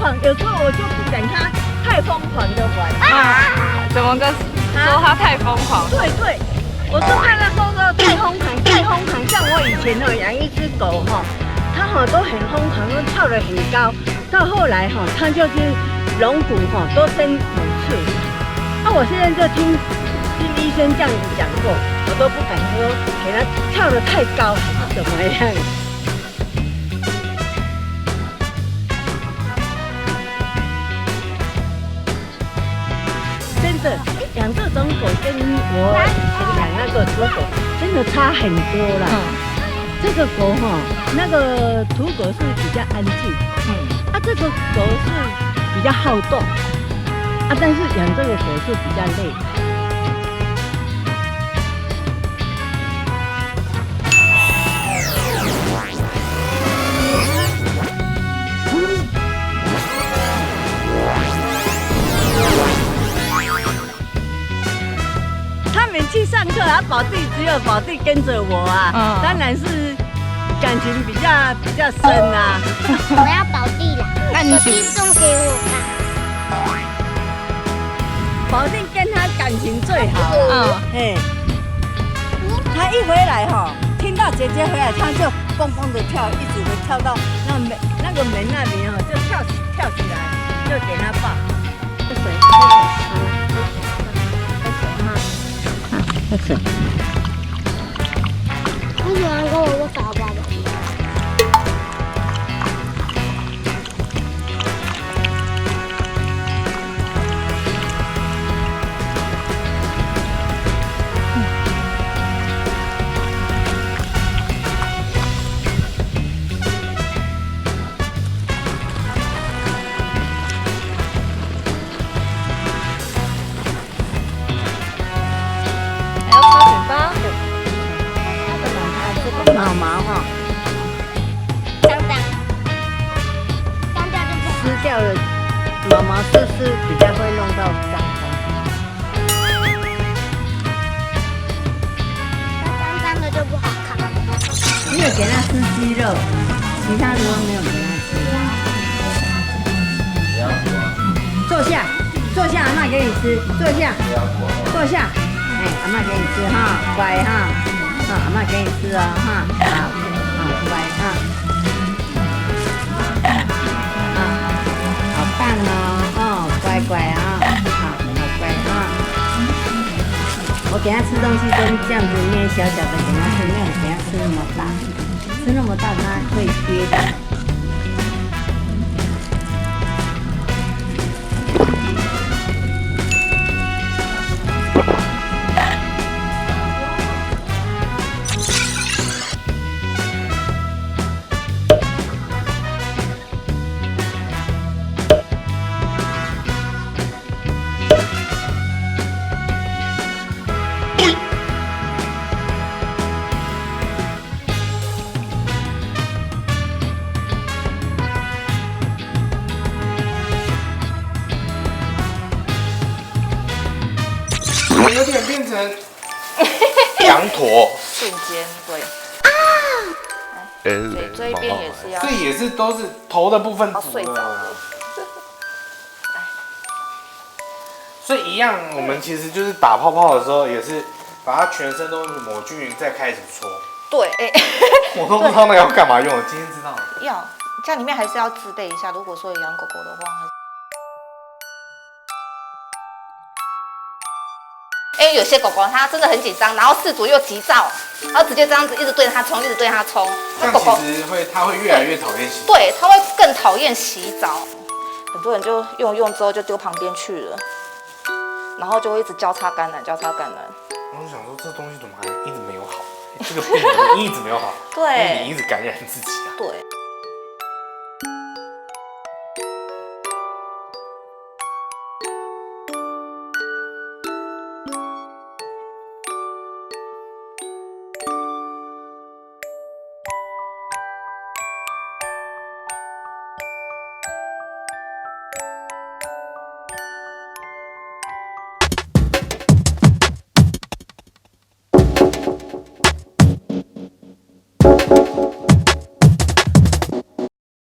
狂，有时候我就不敢它太疯狂的玩。怎么个说它太疯狂？对对，我是怕它说的太疯狂，太疯狂。像我以前养一只狗它都很疯狂，都跳得很高。到后来它就是龙骨都生骨刺。我现在就听医生这样子讲过，我都不敢说给它跳得太高怎么样。真的养这种狗跟我以前养那个土狗真的差很多啦。这个狗那个土狗是比较安静，这个狗是比较好动，但是养这个狗是比较累。他们去上课宝弟只有宝弟跟着我当然是感情比较深啊。我要宝弟啦，那你宝弟送给我吧。宝弟跟他感情最好他一回来听到姐姐回来，他就蹦蹦的跳，一直会跳到那个门那边就跳起来，就给他抱。喝水。我喜欢跟我的宝宝玩。毛毛脏脏就不好。撕掉了，毛毛湿比较会弄到脏。脏的就不好看。只有给它吃鸡肉，其他的都没有给它吃。坐下，阿嬷给你吃，坐下，阿嬷给你吃乖阿嬷给你吃好，乖好棒乖乖好乖我给他吃东西都这样子捏小小的给他吃，没有给他吃那么大，吃那么大他会噎的。有点变成羊驼，瞬间对。对，这一边也是要。这也是都是头的部分补睡着了。所以一样，我们其实就是打泡泡的时候，也是把它全身都抹均匀，再开始搓。对，我都不知道那个要干嘛用，我今天知道了。要，这样里面还是要自备一下。如果说有养狗狗的话，因为有些狗狗它真的很紧张，然后饲主又急躁，然后直接这样子一直对它冲，一直对它冲。这样其实它会越来越讨厌洗。对，它会更讨厌洗澡。很多人就用之后就丢旁边去了，然后就会一直交叉感染。我就想说，这东西怎么还一直没有好？这个病怎么一直没有好？对，因为你一直感染自己啊。对。